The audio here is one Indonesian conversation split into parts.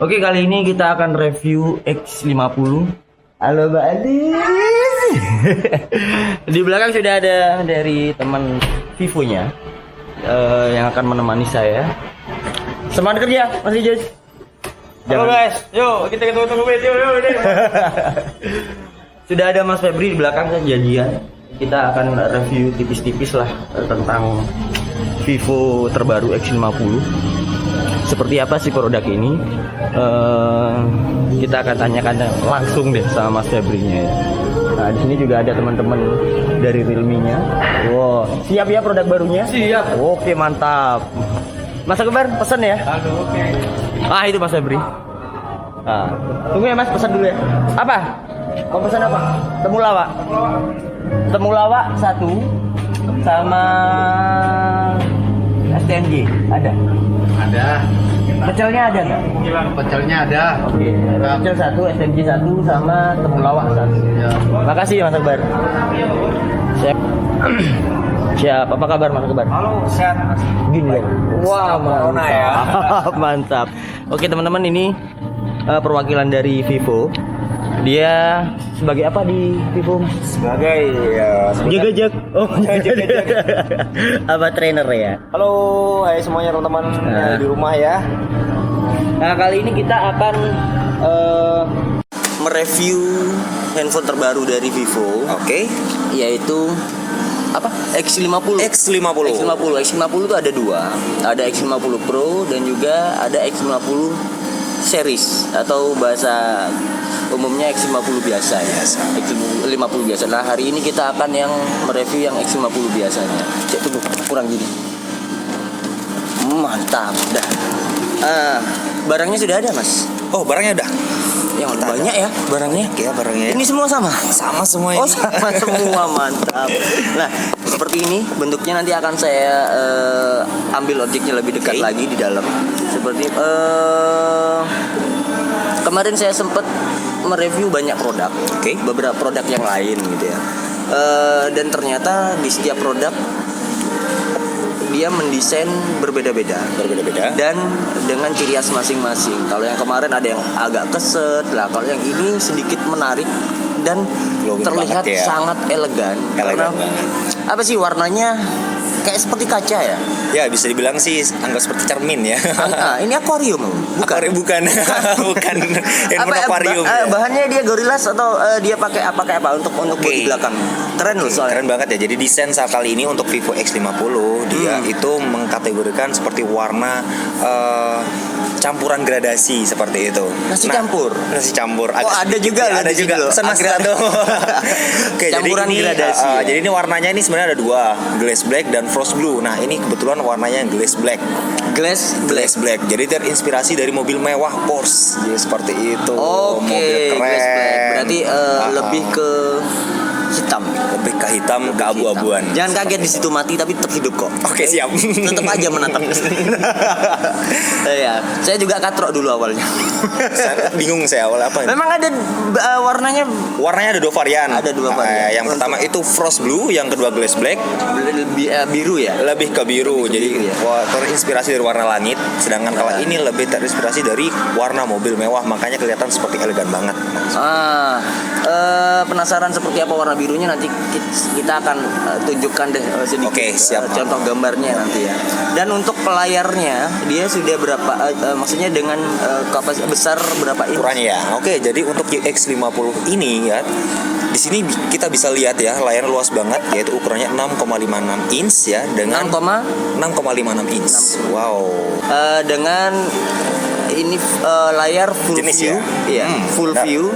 Oke, kali ini kita akan review X50. Halo Mbak Adis. Di belakang sudah ada dari teman Vivo-nya yang akan menemani saya. Semangat kerja, Mas Ijaz. Halo guys, yuk kita ketemu yuk. Sudah ada Mas Febri di belakang, saya janjian. Kita akan review tipis-tipis lah tentang Vivo terbaru X50. Seperti apa sih produk ini? Kita akan tanyakan langsung deh sama Mas Febri-nya ya. Nah, di sini juga ada teman-teman dari Realme-nya. Wow, siap ya produk barunya? Siap. Oke, mantap. Mas Akbar, pesan ya? Aduh, oke. Ah, itu Mas Febri. Nah, tunggu ya Mas, pesan dulu ya. Apa? Mau pesan apa? Temulawak. Temulawak 1 sama STMJ ada. Ada. Pecelnya ada nggak? Pecelnya ada. Oke. Pecel 1, STMJ 1 sama temulawak 1. Ya. Makasih Mas Akbar. Siap. Siap. Apa kabar Mas Akbar? Halo, sehat Mas. Gini loh. Wah, Corona ya. mantap. Mantap. Oke teman-teman, ini perwakilan dari Vivo. Dia sebagai apa di Vivo? Sebagai Jaga-jaga. Oh, jaga-jaga. Apa trainer ya? Halo, hai semuanya teman-teman Nah. di rumah ya. Nah, kali ini kita akan mereview handphone terbaru dari Vivo, Oke. yaitu apa? X50. X50 itu ada dua. Ada X50 Pro dan juga ada X50 series atau bahasa umumnya X50 biasa ya. X50 biasa. Nah, hari ini kita akan yang mereview yang X50 biasanya. Cek tunggu, kurang gini. Mantap, dah. Barangnya sudah ada, Mas. Oh, barangnya udah. Yang banyak ya barangnya. Ya, barangnya. Ini semua sama. Sama semua ini. Oh, sama semua, mantap. Nah, seperti ini bentuknya, nanti akan saya ambil objeknya lebih dekat lagi di dalam. Seperti kemarin saya sempat mereview banyak produk, beberapa produk yang lain gitu ya. Dan ternyata di setiap produk dia mendesain berbeda-beda dan dengan ciri khas masing-masing. Kalau yang kemarin ada yang agak keset lah, kalau yang ini sedikit menarik dan Glowing terlihat banget ya. sangat elegan. Karena Banget. apa sih, warnanya kayak seperti kaca ya. Ya, bisa dibilang sih anggap seperti cermin ya. Ini akuarium bukan? Bukan. Bukan handphone akuarium. Bahannya dia Gorillaz atau dia pakai apa untuk bodi belakang? Keren loh soalnya. Keren banget ya. Jadi desain saat kali ini untuk Vivo X50 dia itu mengkategorikan seperti warna campuran gradasi seperti itu. Nasi campur. Oh, ada juga loh. Ada di sini juga. loh. Pesan Mas satu. Oke, Campuran jadi ini gradasi ya. jadi ini warnanya ini sebenarnya ada dua, glass black dan frost blue. Nah, ini kebetulan warnanya yang glass black. Glass Black. Jadi terinspirasi dari mobil mewah Porsche. Jadi seperti itu. Oke, Mobil keren. glass black. Berarti lebih ke hitam. Lebih ke hitam, ke abu-abuan. Jangan kaget di situ mati tapi tetap hidup kok. Oke, siap. Tetap aja menatap ke sini. Ya, saya juga katrok dulu awalnya. Bingung saya awal apa. Memang ada warnanya Warnanya ada dua varian. Ada dua varian. Yang pertama itu frost blue, yang kedua glass black. lebih biru ya. Lebih ke biru. Jadi biru ya. terinspirasi dari warna langit. Sedangkan kalau ini lebih terinspirasi dari warna mobil mewah. Makanya kelihatan seperti elegan banget. Penasaran seperti apa warna birunya, nanti kita akan tunjukkan deh sedikit. Oke, siap. Contoh gambarnya nanti ya. Dan untuk layarnya dia sudah berapa, maksudnya dengan kapasitas besar berapa inch? Ukurannya ya. Oke, jadi untuk X50 ini ya, di sini kita bisa lihat ya, layar luas banget, yaitu ukurannya 6,56 inch ya, dengan 6,56 inch. Wow. Dengan ini layar full Jenis view, ya? full Nah. view.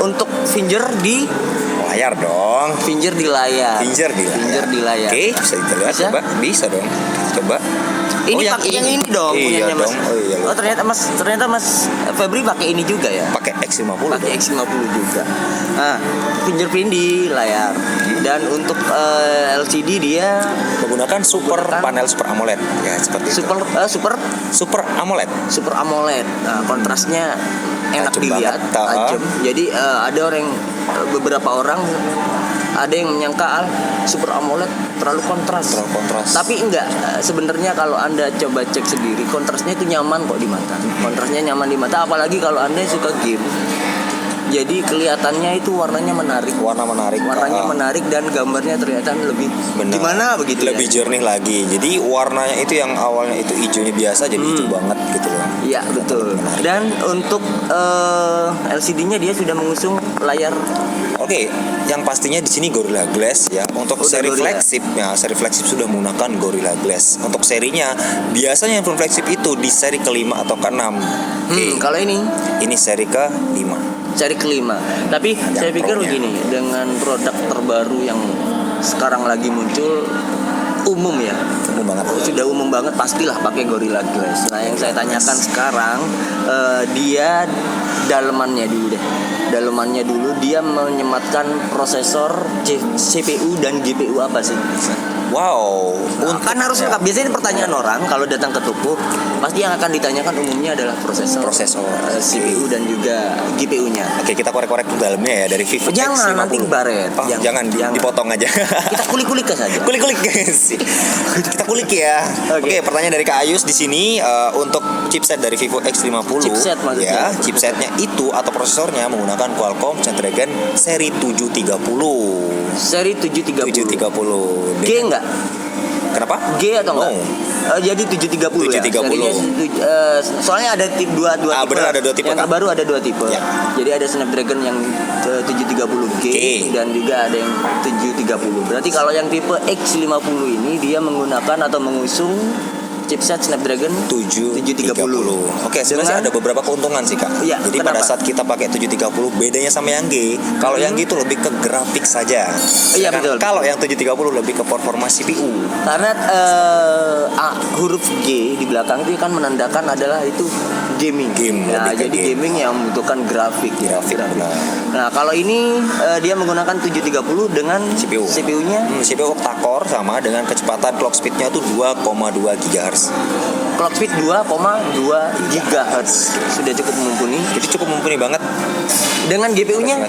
Untuk finger di Layar dong. layar. Finger di layar. Finger di layar. Oke, bisa dilihat. Bisa? Coba. Bisa dong. Coba. Ini pakai yang ini dong, Iya punyanya Mas. dong. Oh iya. Oh, ternyata Mas Febri pakai ini juga ya. Pakai X50. Pakai X50 juga. Nah, fingerprint di layar. Dan untuk LCD dia Menggunakan super Menggunakan panel Super AMOLED. Ya, seperti itu. super Super AMOLED. Nah, kontrasnya enak Tajam dilihat, banget, tajam. Jadi ada beberapa orang Ada yang menyangka Super AMOLED terlalu kontras. Tapi enggak, sebenarnya kalau Anda coba cek sendiri, kontrasnya itu nyaman kok di mata. Kontrasnya nyaman di mata, apalagi kalau Anda suka game. Jadi kelihatannya itu warnanya menarik. Warnanya menarik dan gambarnya ternyata lebih gimana begitu. Lebih jernih lagi. Jadi warnanya itu yang awalnya itu hijaunya biasa jadi hijau banget gitu loh. Iya, betul. Dan untuk LCD-nya dia sudah mengusung layar. Oke, yang pastinya di sini Gorilla Glass ya. Untuk seri flagship sudah menggunakan Gorilla Glass. Untuk serinya biasanya yang flagship itu di seri ke-5 atau ke-6. Kalau ini seri ke-5. Seri ke-5. Tapi saya pikir begini, dengan produk terbaru yang sekarang lagi muncul umum ya. Sudah umum banget, pastilah pakai Gorilla Glass. Nah, yang saya tanyakan sekarang dia dalemannya dulu dia menyematkan prosesor CPU dan GPU apa sih? Wow, Kan harus lengkap. Biasanya pertanyaan orang kalau datang ke toko, pasti yang akan ditanyakan umumnya adalah prosesor, CPU dan juga GPU-nya. Oke, kita korek-korek ke dalamnya ya dari Vivo X50. Jangan nanti baret. Jangan dipotong aja. Kita kulik-kulik saja. Kulik-kulik guys. Kita kulik ya. Oke, pertanyaan dari Kak Ayus di sini untuk chipset dari Vivo X50. Chipset maksudnya. Ya, chipsetnya itu atau prosesornya menggunakan Qualcomm Snapdragon seri 730. Seri 730. G enggak? Kenapa? G atau enggak? Jadi 730 ya. Soalnya ada dua tipe. Benar, ada dua tipe. Yang terbaru ada 2 tipe. Ya. Jadi ada Snapdragon yang 730G dan juga ada yang 730. Berarti kalau yang tipe X50 ini dia menggunakan atau mengusung chipset Snapdragon 730. Oke, sebenarnya ada beberapa keuntungan sih Kak. Iya, jadi kenapa? pada saat kita pakai 730 bedanya sama yang G. Kalau yang G itu lebih ke grafik saja. Iya, betul. Kalau yang 730 lebih ke performa CPU. Karena huruf G di belakang itu kan menandakan adalah itu gaming. Nah, jadi gaming yang membutuhkan grafik. Benar. Nah, kalau ini dia menggunakan 730 dengan CPU-nya CPU octa-core sama dengan kecepatan clock speed-nya itu 2,2 GHz. Clock speed 2,2 GHz. Sudah cukup mumpuni. Jadi cukup mumpuni banget. Dengan GPU-nya?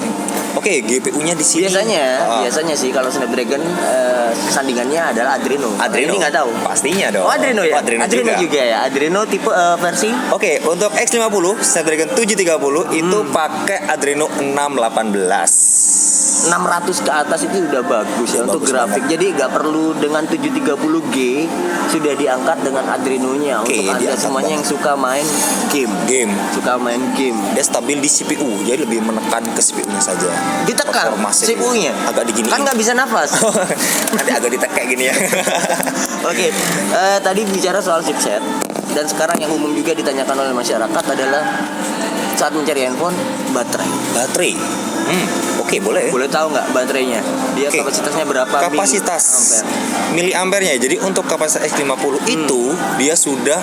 Oke, GPU-nya di sini. Biasanya sih kalau Snapdragon sandingannya adalah Adreno. Ini nggak tahu. Pastinya dong. Oh, Adreno ya. Adreno juga ya. Adreno tipe versi. Oke, untuk X50 Snapdragon 730 itu pakai Adreno 618. 600 ke atas itu udah bagus ya untuk grafik. Jadi nggak perlu dengan 730G, sudah diangkat dengan Adreno-nya. Untuk Anda semuanya yang suka main game. Dia stabil di CPU, jadi lebih menekan ke CPU-nya saja. Ditekan CPU-nya. Agak digini. Kan nggak bisa nafas. Nanti agak ditekek gini ya. Oke, tadi bicara soal chipset dan sekarang yang umum juga ditanyakan oleh masyarakat adalah saat mencari handphone, baterai. Oke, boleh. Boleh tahu nggak baterainya? Dia kapasitasnya berapa? Kapasitas miliampernya. Jadi untuk kapasitas X50 itu dia sudah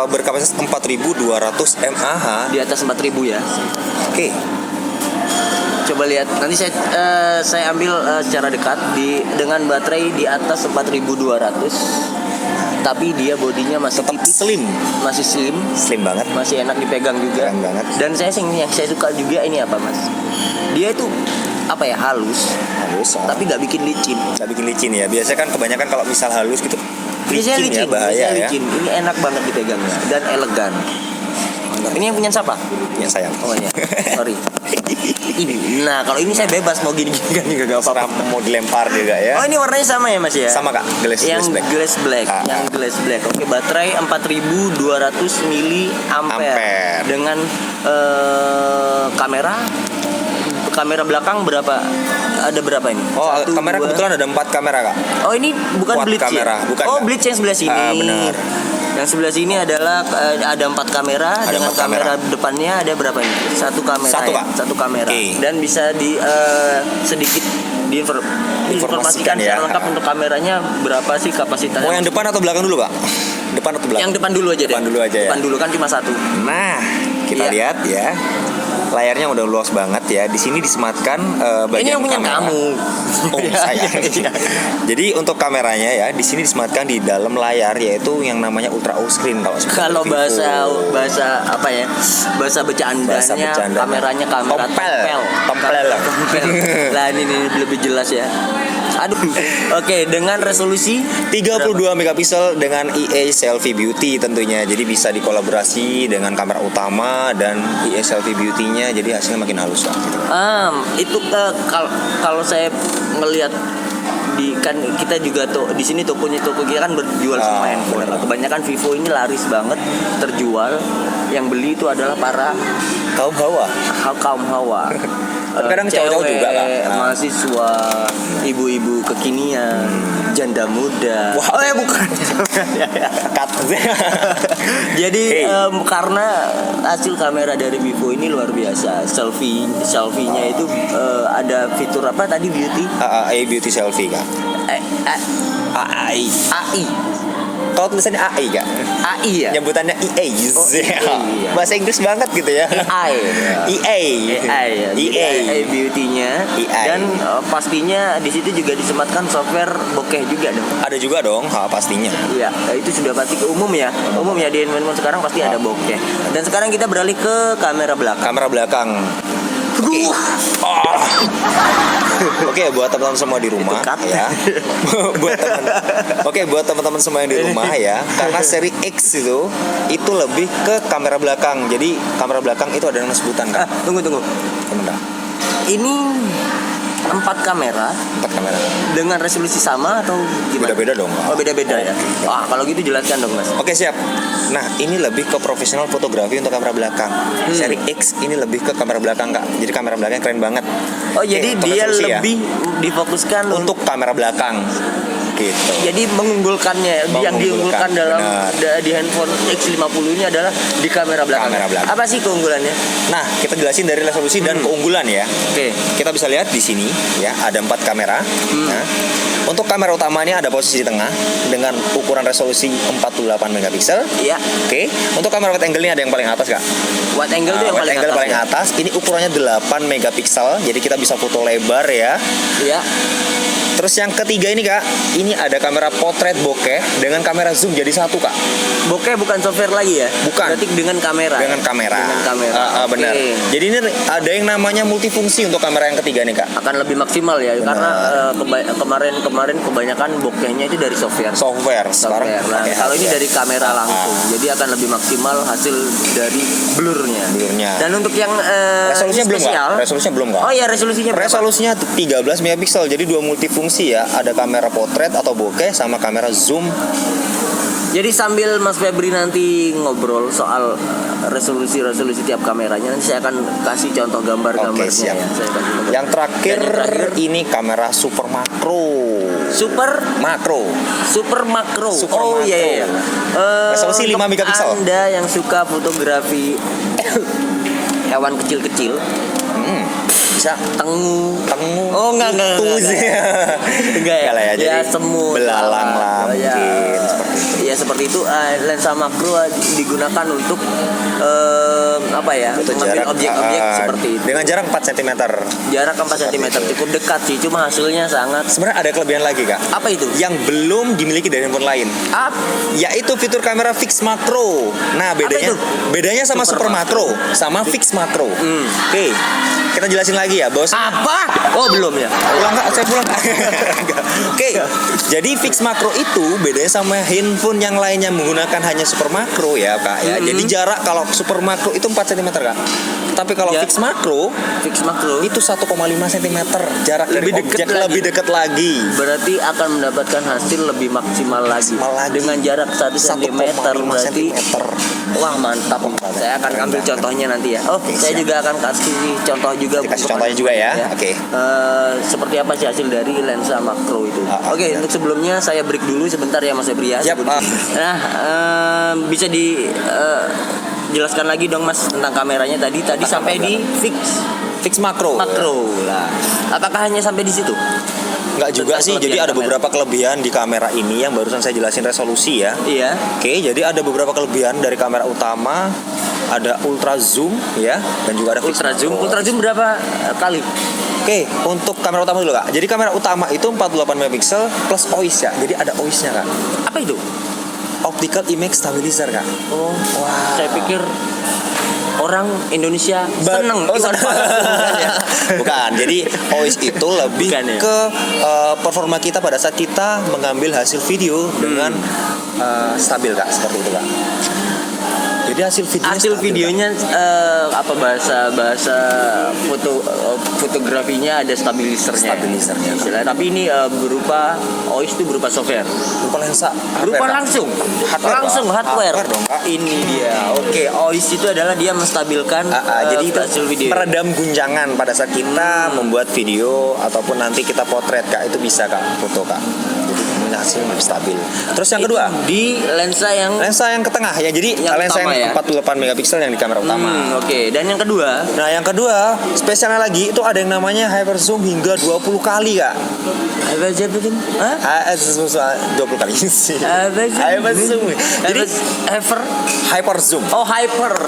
berkapasitas 4200 mAh. Di atas 4000 ya. Oke. Coba lihat. Nanti saya ambil secara dekat dengan baterai di atas 4200. Tapi dia bodinya masih tetap tipis, masih slim banget, masih enak dipegang juga. Dan yang saya suka juga ini apa Mas? Dia itu halus, tapi nggak bikin licin. Ya. Biasanya kan kebanyakan kalau misal halus gitu, licin ya, bahaya ya. Ini enak banget dipegangnya dan elegan. Ini yang punya siapa? Yang saya. Oh iya. Sorry. Ini. Nah, kalau ini saya bebas mau gini-gini kan juga gak apa-apa. Mau dilempar juga ya. Oh, ini warnanya sama ya, Mas ya? Sama Kak, glass black. Yang glass black. Oke, baterai 4200 mAh dengan kamera belakang berapa? Ada berapa ini? Kamera kebetulan ada 4 kamera, Kak. Oh, ini bukan blitz kamera, ya? Bukan. Blitz yang sebelah sini. Benar. Yang sebelah sini adalah ada 4 kamera. Dengan kamera depannya ada berapa ini? Satu kamera. Okay. Dan bisa sedikit diinformasikan ya. secara lengkap untuk kameranya berapa sih kapasitasnya? Mau yang depan atau belakang dulu, Pak? Depan atau belakang? Yang depan dulu aja deh. Depan dulu kan cuma satu. Nah, kita lihat ya. Layarnya udah luas banget ya. Di sini disematkan bagian ini yang punya kamera. Kamu. Oh, saya. Jadi untuk kameranya ya, di sini disematkan di dalam layar yaitu yang namanya ultra widescreen kalau bahasa apa ya? Bahasa bercandanya kameranya kamera Lah ini lebih jelas ya. Aduh. Oke, dengan resolusi 32 megapiksel dengan EA Selfie Beauty tentunya. Jadi bisa dikolaborasi dengan kamera utama dan EA Selfie Beauty-nya, jadi hasilnya makin halus lah gitu. Itu kalau saya ngelihat kan kita juga di sini toko kita kan berjual semua handphone. Kebanyakan Vivo ini laris banget terjual. Yang beli itu adalah para kaum hawa. Kadang cowok-cowok juga kan. Mahasiswa, ibu-ibu kekinian, janda muda. Wow. Bukan. Jadi karena hasil kamera dari Vivo ini luar biasa. Selfie-nya itu ada fitur apa tadi beauty? AI beauty selfie Kak. AI. Kalau tulisannya AI Kak? AI ya? Nyebutannya EA. Iya. Bahasa Inggris banget gitu ya. EA beauty-nya. Dan pastinya di situ juga disematkan software bokeh juga dong. Ada juga dong, pastinya. Iya, itu sudah pasti umum ya di handphone sekarang pasti ada bokeh. Dan sekarang kita beralih ke kamera belakang. Oke, buat teman-teman semua di rumah ya. buat teman-teman semua yang di rumah ya. Karena seri X itu lebih ke kamera belakang. Jadi kamera belakang itu ada nama sebutan kan. Tunggu. Ini 4 kamera dengan resolusi sama atau gimana? Beda-beda dong. Beda-beda ya. Kalau gitu jelaskan dong Mas. Oke, siap. Nah, ini lebih ke profesional fotografi untuk kamera belakang. Seri X ini lebih ke kamera belakang Kak. Jadi kamera belakang keren banget. Jadi dia lebih difokuskan untuk kamera belakang. Gitu. Jadi mengunggulkannya yang diunggulkan dalam di handphone X50 ini adalah di kamera belakang. Apa sih keunggulannya? Nah, kita jelasin dari resolusi dan keunggulan ya. Oke. Kita bisa lihat di sini ya, ada 4 kamera. Nah, untuk kamera utamanya ada posisi di tengah dengan ukuran resolusi 48 megapiksel. Iya. Oke. Untuk kamera wide angle-nya ada yang paling atas Kak. Wide angle itu yang paling atas. Ini ukurannya 8 megapiksel. Jadi kita bisa foto lebar ya. Iya. Terus yang ketiga ini Kak, ini ada kamera potret bokeh dengan kamera zoom jadi satu Kak. Bokeh bukan software lagi ya? Bukan. Berarti dengan kamera. Benar. Jadi ini ada yang namanya multifungsi untuk kamera yang ketiga nih Kak. Akan lebih maksimal ya, karena kemarin kebanyakan bokehnya itu dari software. Nah, kalau ini dari kamera langsung, jadi akan lebih maksimal hasil dari blurnya. Dan untuk yang resolusinya belum Kak. Oh iya, resolusinya berapa? Resolusinya 13 megapiksel, jadi 2 multifungsi ya, ada kamera potret atau bokeh sama kamera zoom. Jadi sambil Mas Febri nanti ngobrol soal resolusi tiap kameranya, nanti saya akan kasih contoh gambarnya ya. Yang terakhir ini kamera super makro. Iya. Resolusi 5 megapiksel. Anda yang suka fotografi hewan kecil-kecil, bisa tengu. Oh enggak. Enggak ya. Jadi semut, belalang lah mungkin seperti itu. Lensa makro digunakan untuk mengambil objek-objek seperti itu. Dengan jarak 4 cm. Jarak 4 cm cukup dekat sih, cuma hasilnya sangat. Sebenarnya ada kelebihan lagi Kak. Apa itu? Yang belum dimiliki dari handphone lain. Yaitu fitur kamera fix makro. Nah, bedanya sama super makro sama fix makro. Oke. Kita jelasin lagi ya, Bos. Apa? Oh, belum ya. Saya pulang. Oke. Jadi fix makro itu bedanya sama handphone yang lainnya menggunakan hanya super makro ya, Kak ya. Jadi jarak kalau super makro itu 4 cm, Kak. Tapi kalau fix makro itu 1,5 cm jarak dari objek lebih dekat lagi. Berarti akan mendapatkan hasil lebih maksimal lagi. Dengan jarak 1 cm berarti. Wah, mantap. Saya akan ambil contohnya nanti ya. Saya juga akan kasih contoh juga. Kasih contohnya juga ya. Oke. Seperti apa sih hasil dari lensa makro itu? Oke, untuk sebelumnya saya break dulu sebentar ya Mas Febri ya. Nah, bisa dijelaskan lagi dong Mas tentang kameranya tadi sampai di fix makro lah. Apakah hanya sampai di situ? Enggak juga sih, jadi ada beberapa kelebihan di kamera ini yang barusan saya jelasin resolusi ya. Iya. Oke, jadi ada beberapa kelebihan dari kamera utama, ada ultra zoom ya, dan juga ada ultra zoom. Ultra zoom berapa kali? Oke, untuk kamera utama dulu Kak. Jadi kamera utama itu 48 megapiksel plus OIS ya. Jadi ada OIS-nya Kak. Apa itu? Optical Image Stabilizer Kak. Oh, wah. Saya pikir orang Indonesia seneng. Bukan. Jadi OIS itu lebih Bukan, ya? ke performa kita pada saat kita mengambil hasil video dengan stabil Kak, seperti itu Kak. Jadi hasil videonya apa bahasa fotografinya ada stabilisernya. Tapi ini berupa OIS itu berupa software. Berupa lensa. Langsung hardware dong Kak. Ini dia. Oke, OIS itu adalah dia menstabilkan jadi itu hasil video. meredam guncangan pada saat kita membuat video ataupun nanti kita potret Kak, itu bisa Kak, foto Kak. Hasilnya lebih stabil. Terus yang kedua di lensa yang ke tengah ya. Jadi yang lensa utama, yang 48 megapiksel yang di kamera utama. Oke. Dan yang kedua, Nah, yang kedua spesialnya lagi itu ada yang namanya hyper zoom hingga 20 kali Kak. Hyper zoom? 20 kali sih. Hyper zoom. Jadi hyper zoom. Oh, hyper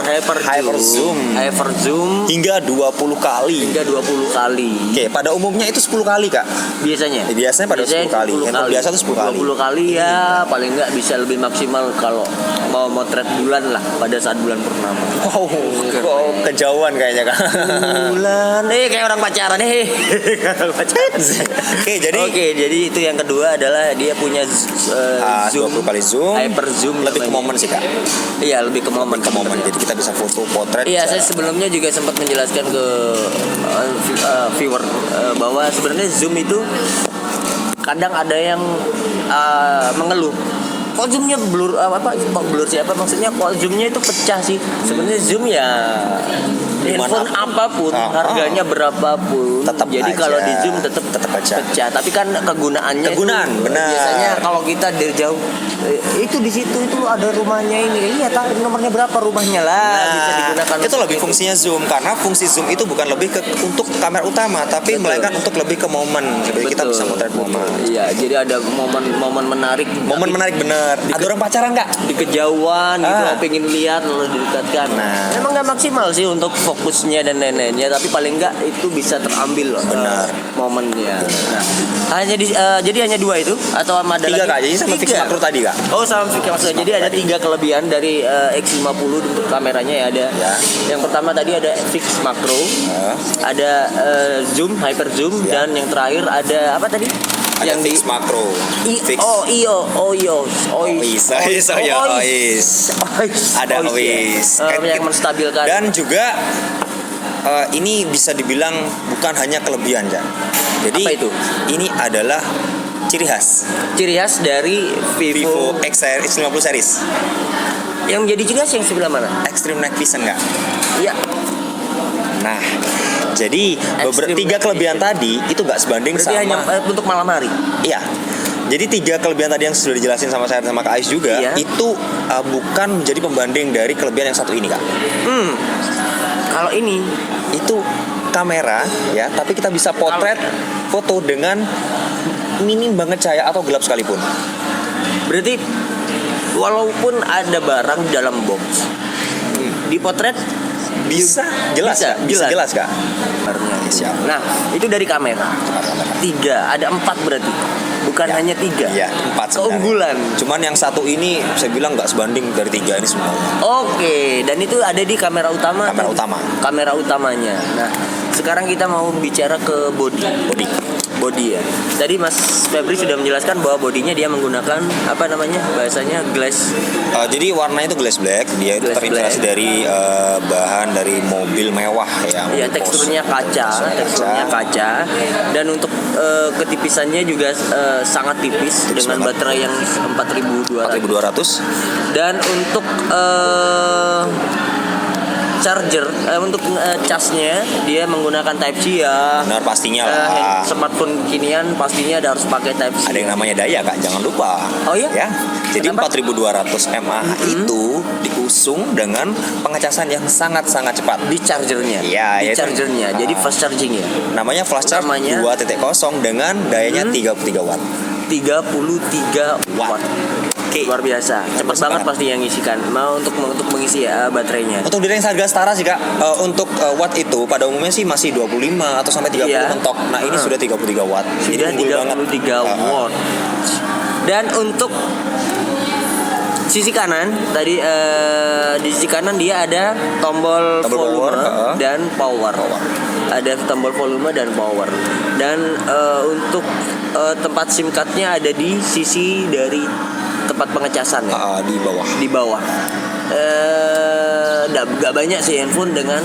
zoom Hingga 20 kali. Oke, pada umumnya itu 10 kali Kak. Biasanya Pada 10 kali. Yang biasa itu 10 kali. 20 kali ya, paling nggak bisa lebih maksimal kalau mau motret bulan lah pada saat bulan purnama. Wow, kejauhan kayaknya Kak. Bulan, kayak orang pacaran Oke, jadi itu yang kedua adalah dia punya zoom 20 kali zoom. hyper zoom Lebih ke momen sih Kak. Iya, lebih ke momen. Jadi kita bisa foto potret. Iya, saya sebelumnya juga sempat menjelaskan ke viewer bahwa sebenarnya zoom itu kadang ada yang mengeluh. Kok zoomnya blur siapa? Maksudnya kok zoomnya itu pecah sih. Sebenarnya zoom ya handphone apapun, harganya berapapun. Jadi kalau di zoom tetap pecah. Tapi kan kegunaannya benar. Biasanya kalau kita dari jauh itu di situ itu ada rumahnya ini. Iya, tahu nomornya berapa rumahnya lah, bisa digunakan. Itu lebih fungsinya zoom, karena fungsi zoom itu bukan lebih untuk kamera utama, tapi melainkan untuk lebih ke momen. Jadi kita bisa motret momen. Iya, jadi ada momen menarik. Momen menarik bener. Ada orang pacaran Kak? Di kejauhan gitu, pengen lihat lalu didekatkan. Memang nggak maksimal sih untuk fokusnya dan lain-lainnya, tapi paling nggak itu bisa terambil momennya. Nah, jadi hanya dua itu atau ada tiga lagi? Kak, jadi sama fix makro tadi Kak. Oh, sama fix makro. Jadi ada 3 kelebihan dari X50 untuk kameranya ya. Ada yang pertama tadi ada fix makro, ada zoom, hyper zoom, dan yang terakhir ada apa tadi? Ada yang fix makro. OIS. Ada OIS. Yang menstabilkan. Dan juga ini bisa dibilang bukan hanya kelebihan ya. Jadi apa itu? Ini adalah ciri khas dari Vivo X50 series. Yang menjadi ciri khas yang sebelah mana? Extreme Night Vision nggak? Iya. Nah, jadi 3 kelebihan tadi itu nggak sebanding berarti sama hanya untuk malam hari. Iya. Jadi 3 kelebihan tadi yang sudah dijelasin sama saya sama Kak Ais juga, itu bukan menjadi pembanding dari kelebihan yang satu ini Kak. Kalau ini itu kamera ya, tapi kita bisa potret foto dengan minim banget cahaya atau gelap sekalipun. Berarti walaupun ada barang di dalam box, dipotret bisa jelas Kak. Nah, itu dari kamera. 3, ada 4 berarti. Bukan hanya 3. Iya, 4 keunggulan. Cuman yang satu ini saya bilang nggak sebanding dari 3 ini semua. Oke, dan itu ada di kamera utama. Kamera utamanya. Nah, sekarang kita mau bicara ke body ya. Tadi Mas Febri sudah menjelaskan bahwa bodinya dia menggunakan apa namanya bahasanya glass. Jadi warnanya itu glass black. Dia itu terinspirasi dari bahan dari mobil mewah ya. Iya, teksturnya kaca. Dan untuk ketipisannya juga sangat tipis dengan baterai yang 4200. Dan untuk charger untuk casnya dia menggunakan Type C ya. Benar pastinya lah. Smartphone kinian pastinya harus pakai Type C. Ada yang namanya daya Kak, jangan lupa. Oh iya? Ya. Jadi 4200 mAh itu diusung dengan pengecasan yang sangat-sangat cepat di chargernya. Iya, chargernya. Jadi fast charging ya. Namanya flash charge 2.0 dengan dayanya 33 watt. 33 watt. Luar biasa, cepat banget pasti yang ngisikan. Mau untuk mengisi baterainya. Untuk di range harga setara sih Kak, untuk watt itu pada umumnya sih masih 25 atau sampai 30 mentok. Nah ini sudah 33 watt. Sudah 33 watt. Dan untuk sisi kanan tadi di sisi kanan dia ada tombol volume power, dan power. Ada tombol volume dan power. Dan untuk tempat SIM cardnya ada di sisi dari tempat pengecasan ya. Di bawah. Di bawah. Gak banyak sih handphone dengan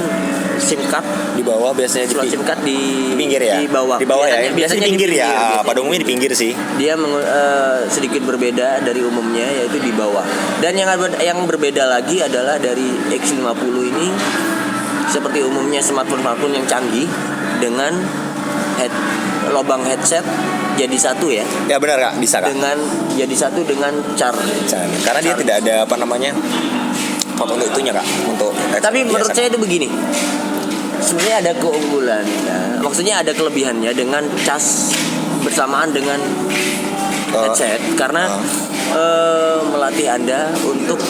SIM card Di bawah biasanya slot SIM card di pinggir ya. Di bawah. Di bawah ya. Biasanya di pinggir ya. biasanya. Pada umumnya di pinggir sih. Dia sedikit berbeda dari umumnya, yaitu di bawah. Dan yang berbeda lagi adalah dari X50 ini seperti umumnya smartphone yang canggih dengan lubang headset jadi satu ya. Ya benar Kak, bisa Kak. Dengan jadi satu dengan Karena dia tidak ada apa namanya untuk itunya Kak, untuk Tapi menurut saya itu begini. Sebenarnya ada keunggulan ya. Maksudnya ada kelebihannya dengan cas bersamaan dengan headset karena melatih Anda untuk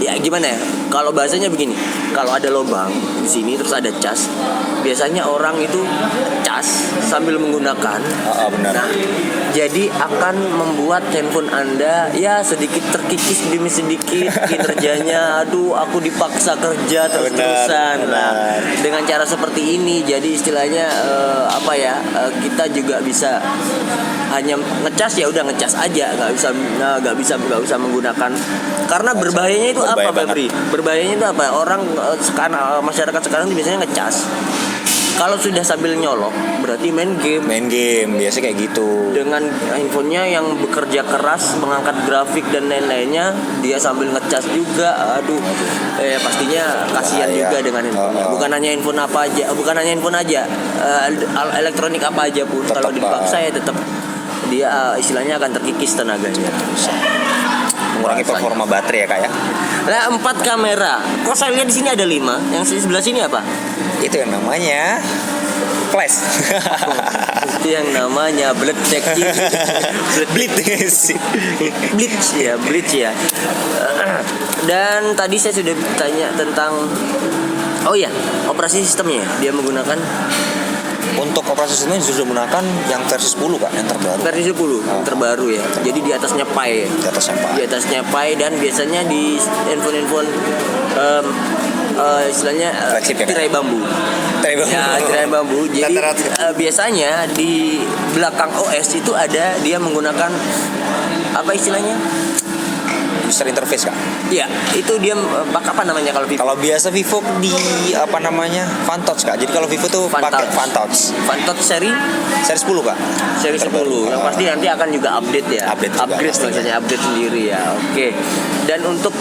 ya gimana ya? Kalau bahasanya begini, kalau ada lubang di sini terus ada cas, biasanya orang itu cas sambil menggunakan. Benar. Nah, jadi akan membuat handphone Anda ya sedikit terkikis demi sedikit kinerjanya. Aduh, aku dipaksa kerja terus-terusan. Nah, dengan cara seperti ini, jadi istilahnya kita juga bisa hanya ngecas ya udah ngecas aja, nggak bisa menggunakan karena berbahayanya itu apa Febri? Berbahayanya itu apa? Orang sekarang masyarakat sekarang biasanya ngecas. Kalau sudah sambil nyolok berarti main game biasa kayak gitu. dengan handphonenya yang bekerja keras mengangkat grafik dan lain-lainnya, dia sambil ngecas juga. Aduh, pastinya kasihan juga dengan handphonenya. Bukan hanya handphone aja, elektronik apa aja pun kalau dipaksa ya tetap dia istilahnya akan terkikis tenaganya. Mengurangi performa baterai ya Kak ya. Nah, 4 kamera. Kok saya lihat di sini ada 5. Yang di sebelah sini apa? Itu yang namanya flash. Itu yang namanya blitz ya. Dan tadi saya sudah tanya tentang operasi sistemnya. Dia menggunakan Untuk operasi sistemnya sudah menggunakan yang versi 10 Kak, yang terbaru. versi 10 yang terbaru ya. Jadi di atasnya Pi ya. Di atasnya Pi dan biasanya di handphone istilahnya tirai bambu. Tirai bambu. Jadi biasanya di belakang OS itu ada dia menggunakan apa istilahnya? User interface Kak. Iya, itu dia pakai apa namanya kalau Vivo? Kalau biasa Vivo di apa namanya? Fantouch Kak. Jadi kalau Vivo tuh pakai Fantouch. Fantouch seri 10 Kak. Seri 10. Yang pasti nanti akan juga update ya. Upgrade maksudnya update sendiri ya. Oke. Dan untuk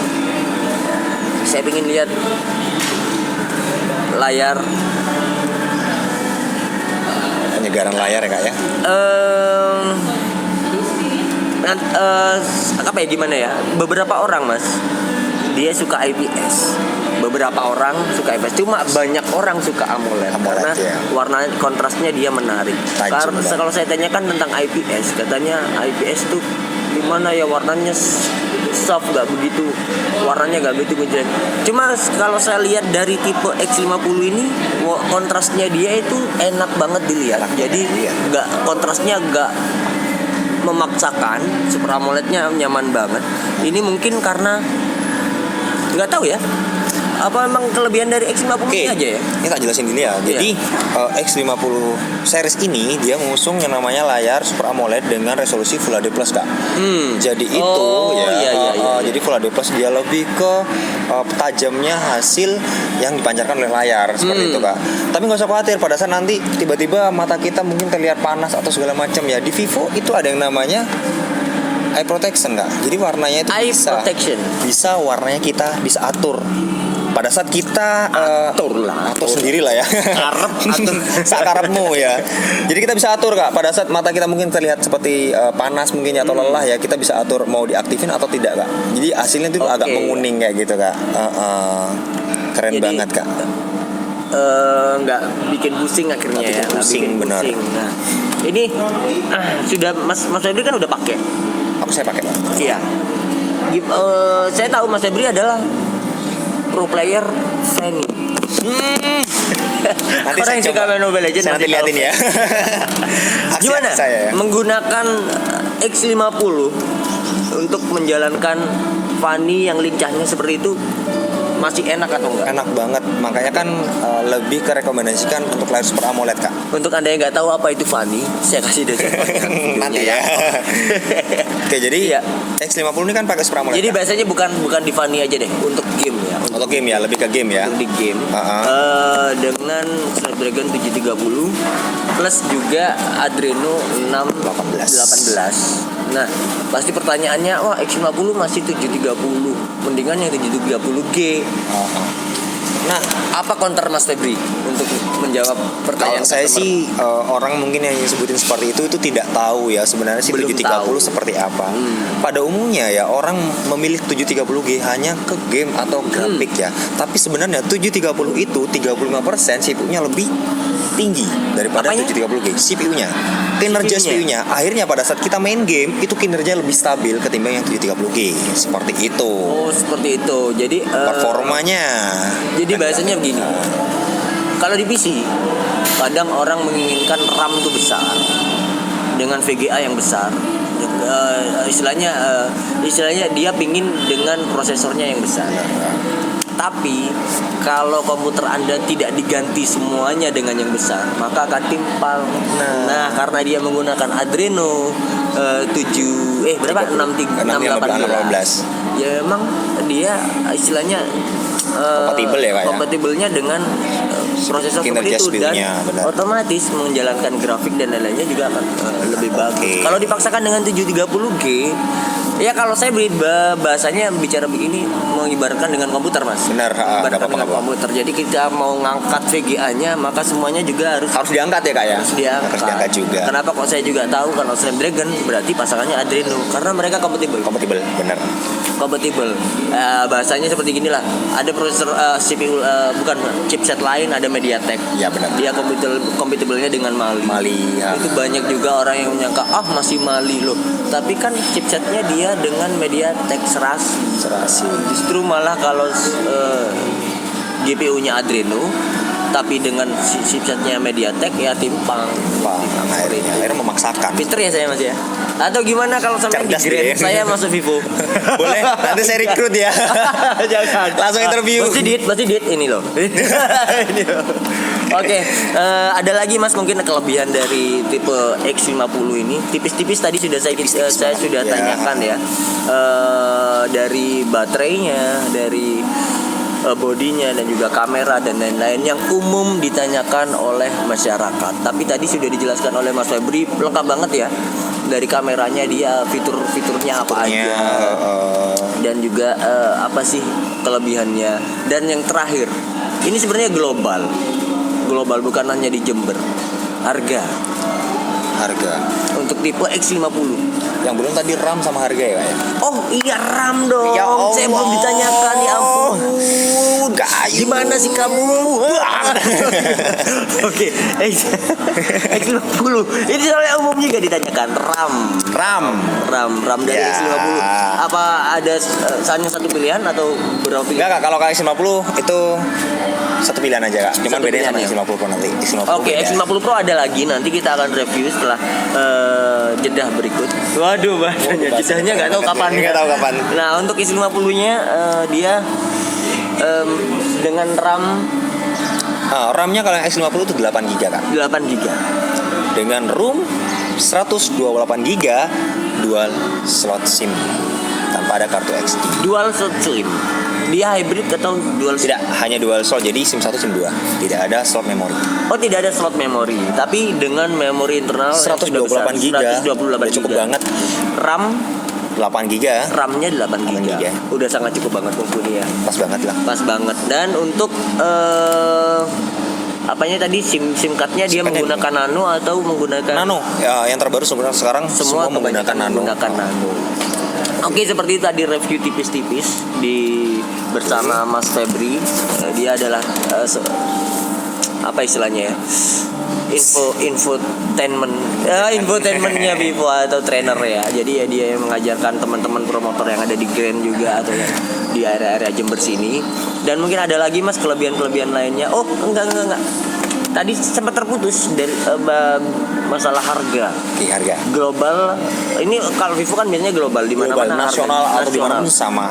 saya ingin lihat layar penyegaran layar ya Kak ya. Gimana ya? Beberapa orang Mas, dia suka IPS. Beberapa orang suka IPS. Cuma banyak orang suka AMOLED karena warna kontrasnya dia menarik. Karena kalau saya tanyakan tentang IPS, katanya IPS tuh gimana ya, warnanya soft, gak begitu, warnanya gak begitu ngejreng. Cuma kalau saya lihat dari tipe X50 ini, kontrasnya dia itu enak banget dilihat. Jadi kontrasnya gak memaksakan, Super AMOLED-nya nyaman banget. Ini mungkin karena nggak tahu ya, apa memang kelebihan dari X50 ini aja ya? Ini tak jelasin dulu ya. Jadi X50 series ini dia mengusung yang namanya layar Super AMOLED dengan resolusi Full HD Plus Kak. Jadi itu jadi Full HD Plus dia lebih ke tajamnya hasil yang dipancarkan oleh layar seperti itu Kak. Tapi nggak usah khawatir pada saat nanti tiba-tiba mata kita mungkin terlihat panas atau segala macam ya. Di Vivo itu ada yang namanya eye protection Kak. Jadi warnanya itu bisa warnanya kita bisa atur. Pada saat kita atur sendiri lah ya. Atur sakarepmu ya. Jadi kita bisa atur Kak. Pada saat mata kita mungkin terlihat seperti panas mungkin atau lelah ya, kita bisa atur mau diaktifin atau tidak Kak. Jadi hasilnya itu agak menguning kayak gitu Kak. Keren banget Kak. Nggak bikin pusing akhirnya ya. Pusing benar. Nah, ini sudah Mas Febri kan udah pakai. Saya pakai. Iya. Saya tahu Mas Febri adalah pro player Fanny. Nanti orang yang suka main Mobile Legends nanti liatin ya. Gimana saya, ya? Menggunakan X50 untuk menjalankan funny, yang lincahnya seperti itu masih enak atau enggak? Enak banget, makanya kan lebih kerekomendasikan untuk layar Super AMOLED Kak. Untuk Anda yang nggak tahu apa itu funny, saya kasih deskripsi Nanti ya. Oke, jadi Iya. X50 ini kan pakai Super AMOLED. Jadi Kak? biasanya bukan di funny aja deh, untuk game ya. Untuk game ya, lebih ke game ya. Untuk di game dengan Snapdragon 730 plus juga Adreno 618. Nah, pasti pertanyaannya, wah X50 masih 730, mendingan yang 730G. Nah, apa counter Mas Febri untuk menjawab pertanyaan Kalau saya customer? sih orang mungkin yang sebutin seperti itu tidak tahu ya sebenarnya sih Belum 730 tahu. seperti apa. Pada umumnya ya orang memilih 730G hanya ke game atau grafik ya. Tapi sebenarnya 730 itu 35% CPU-nya lebih tinggi daripada Apanya? 730G. CPU-nya. Kinerja CPU-nya. CPU-nya. Akhirnya pada saat kita main game itu kinerjanya lebih stabil ketimbang yang 730G. Seperti itu. Oh, seperti itu. Jadi Performanya. Jadi bahasanya begini. Kalau di PC, kadang orang menginginkan RAM itu besar dengan VGA yang besar. Istilahnya dia pingin dengan prosesornya yang besar. Tapi kalau komputer Anda tidak diganti semuanya dengan yang besar, maka akan timpang. Nah, karena dia menggunakan Adreno 618. Ya memang dia istilahnya Kompatibel ya, Kak, ya? kompatibelnya dengan prosesor seperti Kinerja itu, dan CPU-nya, benar. otomatis menjalankan grafik dan lain-lainnya juga akan lebih bagus. Oke. Kalau dipaksakan dengan 730G, ya kalau saya bahasanya bicara begini mengibaratkan dengan komputer, Mas. Benar, Mengibaratkan nggak dengan apa-apa. komputer. Jadi kita mau ngangkat VGA-nya, maka semuanya juga harus Diangkat ya Kak ya? harus diangkat. Harus diangkat juga. Kenapa kok saya juga tahu kalau Snapdragon berarti pasangannya Adreno, karena mereka kompatibel. Kompatibel, benar. Kompatibel. Bahasanya seperti ginilah. Ada prosesor CPU bukan chipset lain, ada MediaTek. Ya benar. Dia kompatibelnya dengan Mali. Ya. Itu banyak juga orang yang menyangka masih Mali loh. Tapi kan chipsetnya dia dengan MediaTek serasi. Justru malah kalau GPU-nya Adreno tapi dengan chipsetnya MediaTek ya timpang. Akhirnya memaksakan. Pinter ya saya Mas ya. Atau gimana kalau sampai di Cerdas grade dia. saya masuk Vivo? Boleh, nanti saya rekrut ya. Jangan. Langsung interview. Pasti diet ini loh. Ini loh. Oke, ada lagi Mas mungkin kelebihan dari tipe X50 ini. Tipis-tipis tadi sudah saya sudah Ya. tanyakan ya. Dari baterainya, dari bodinya dan juga kamera dan lain-lain yang umum ditanyakan oleh masyarakat. Tapi tadi sudah dijelaskan oleh Mas Febri lengkap banget ya. Dari kameranya dia fitur-fiturnya apa aja. Dan juga apa sih kelebihannya. Dan yang terakhir, ini sebenarnya global bukan hanya di Jember. Harga untuk tipe X50 yang belum tadi RAM sama harga ya Kak ya? Oh iya, RAM dong. Ya Allah. Saya belum ditanyakan, ya ampun. Gayu. Gimana sih kamu? Oke, X50 ini soalnya umum juga ditanyakan. RAM dari Ya. X50 apa ada hanya satu pilihan atau berapa pilihan? Enggak Kak, kalau X50 itu satu pilihan aja Kak. Cuman Satu bedanya sama pilihan ya? X50 Pro nanti. Oke, X50 Pro ada lagi, nanti kita akan review setelah jedah berikut. Waduh, bahasanya jedahnya nggak tahu kapan. Nggak tahu kapan. Nah, untuk X50-nya dia dengan RAM RAM-nya kalau yang X50 itu 8 GB Kak. 8 GB. Dengan room 128 GB dual slot SIM tanpa ada kartu SD. Dual slot SIM. Dia hybrid atau dual SIM? Tidak, hanya dual slot. Jadi SIM 1 SIM 2. Tidak ada slot memori. Oh, tidak ada slot memori, tapi dengan memori internal yang sudah besar, 128 GB. 128 Cukup GB. banget. RAM 8 GB. RAM-nya 8 GB. GB. Udah sangat cukup banget mumpuni ya. Pas banget lah. Pas banget. Dan untuk apanya tadi SIM card-nya dia SIM card-nya menggunakan nano atau menggunakan Nano, ya, yang terbaru sekarang semua menggunakan kebanyakan nano. menggunakan nano. Oke, seperti itu tadi review tipis-tipis bersama Mas Febri. Dia adalah apa istilahnya ya? Infotainmentnya Vivo atau trainer ya. Jadi ya dia yang mengajarkan teman-teman promotor yang ada di Grand juga atau yang di area-area Jember sini. Dan mungkin ada lagi Mas kelebihan-kelebihan lainnya. Oh, enggak. tadi sempat terputus dari masalah harga. Oke, harga. Global ini kalau Vivo kan biasanya global di Global, mana-mana nasional harga, atau di mana pun sama.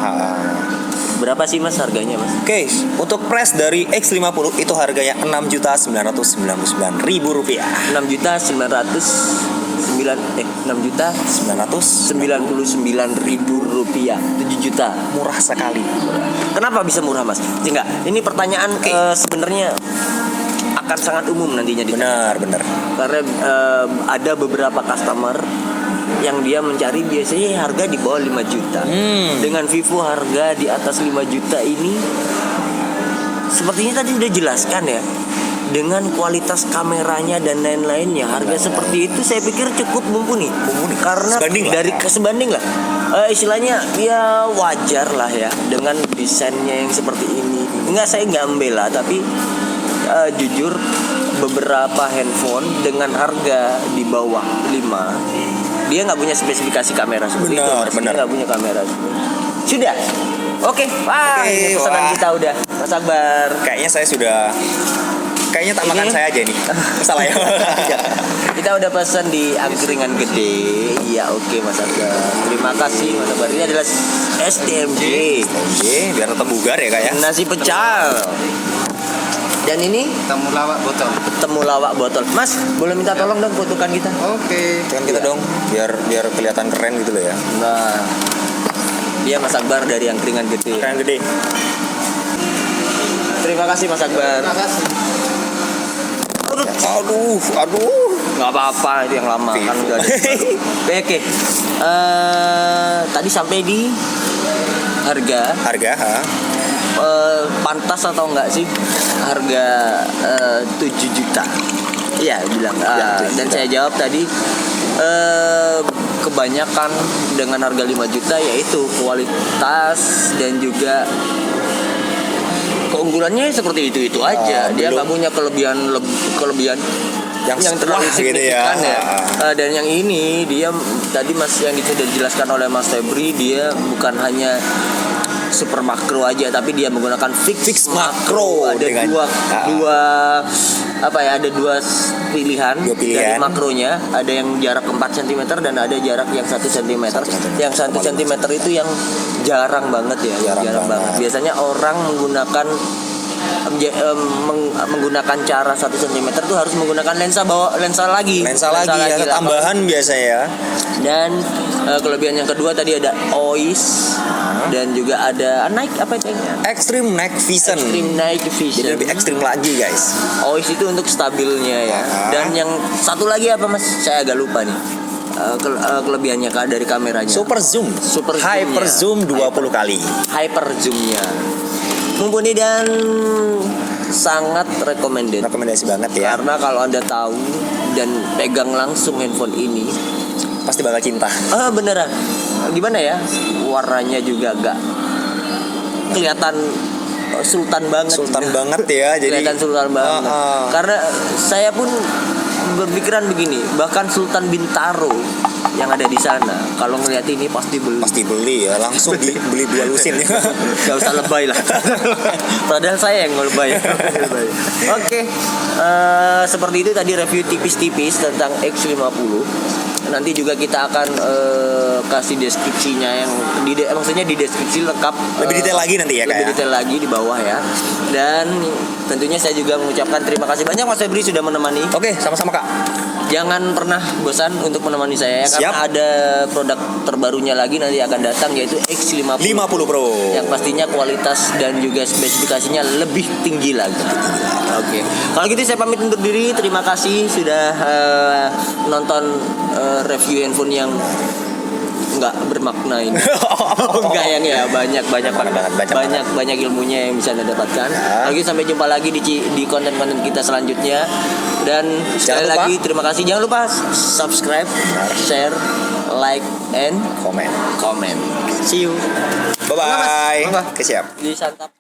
Berapa sih Mas harganya Mas? Oke, untuk price dari X50 itu harganya Rp6.999.000. 6.999.000 rupiah. 7 juta. Murah sekali. Kenapa bisa murah Mas? Enggak, ini pertanyaan sebenarnya akan sangat umum nantinya di Benar. karena ada beberapa customer yang dia mencari biasanya harga di bawah 5 juta. Dengan Vivo harga di atas 5 juta ini sepertinya tadi sudah jelaskan ya. Dengan kualitas kameranya dan lain-lainnya, harga seperti itu saya pikir cukup mumpuni karena sebanding lah. Istilahnya ya wajar lah ya dengan desainnya yang seperti ini. Saya nggak membela, tapi jujur beberapa handphone dengan harga di bawah 5 dia nggak punya spesifikasi kamera seperti itu. Dia nggak punya kamera sudah. Oke. Ini pesanan kita udah. Mas Akbar, kayaknya tak makan saya aja nih. Salah ya. Kita udah pesan di angkringan gede. Iya, oke Mas Akbar. Terima kasih Mas Akbar. Ini adalah STMJ. Biar tetap bugar ya Kak ya. Nasi pecel. Dan ini temulawak botol. Mas, boleh minta tolong dong fotokan kita? Oke. Kan kita dong, biar kelihatan keren gitu loh ya. Nah, dia Mas Akbar dari angkringan gede. Keren gede. Terima kasih Mas Akbar. Terima kasih. Aduh. Nggak apa-apa, itu yang lama kan udah ada. Oke. Tadi sampai di harga. Pantas atau enggak sih harga 7 juta? Iya bilang. Dan saya jawab tadi kebanyakan dengan harga 5 juta yaitu kualitas dan juga keunggulannya seperti itu aja. Dia nggak punya kelebihan yang terlalu signifikan ya. Dan yang ini dia tadi Mas yang sudah dijelaskan oleh Mas Febri, dia bukan hanya super makro aja, tapi dia menggunakan fix makro. Ada dua pilihan dari makronya. Ada yang jarak 4 cm dan ada jarak yang 1 cm. Yang 1 cm itu yang jarang banget ya, jarang banget. Biasanya orang menggunakan cara 1 cm itu harus menggunakan lensa lagi tambahan biasanya ya. Dan kelebihan yang kedua tadi ada OIS dan juga ada Extreme Night Vision. Jadi lebih ekstrim lagi guys. OIS itu untuk stabilnya ya. Dan yang satu lagi apa Mas? Saya agak lupa nih. Kelebihannya dari kameranya. Super zoom. Hyper zoom 20 kali. Hyper zoomnya mumpuni dan sangat rekomendasi banget ya. Karena kalau Anda tahu dan pegang langsung handphone ini pasti bakal cinta. Beneran. Gimana ya? Warnanya juga agak kelihatan sultan banget ya. Jadi kelihatan sultan banget. Karena saya pun berpikiran begini, bahkan Sultan Bintaro yang ada di sana kalau ngeliat ini pasti beli ya, langsung beli 2 lusin. Gak usah lebay lah. Padahal saya yang lebay. Oke. Seperti itu tadi review tipis-tipis tentang X50. Nanti juga kita akan kasih deskripsinya yang maksudnya di deskripsi lengkap, lebih detail lagi nanti ya, lebih detail lagi di bawah ya. Dan tentunya saya juga mengucapkan terima kasih banyak Mas Febri sudah menemani. Oke, sama-sama Kak. Jangan pernah bosan untuk menemani saya ya, karena ada produk terbarunya lagi nanti akan datang yaitu X50 Pro yang pastinya kualitas dan juga spesifikasinya lebih tinggi lagi. Oke. Kalau gitu saya pamit undur diri. Terima kasih sudah nonton review handphone yang nggak bermakna ini. Enggak yang ya banyak ilmunya yang bisa Anda dapatkan. Lagi sampai jumpa lagi di konten-konten kita selanjutnya. Dan sekali lagi terima kasih. Jangan lupa subscribe, share, like, and comment. See you. Bye bye. Siap. Disantap.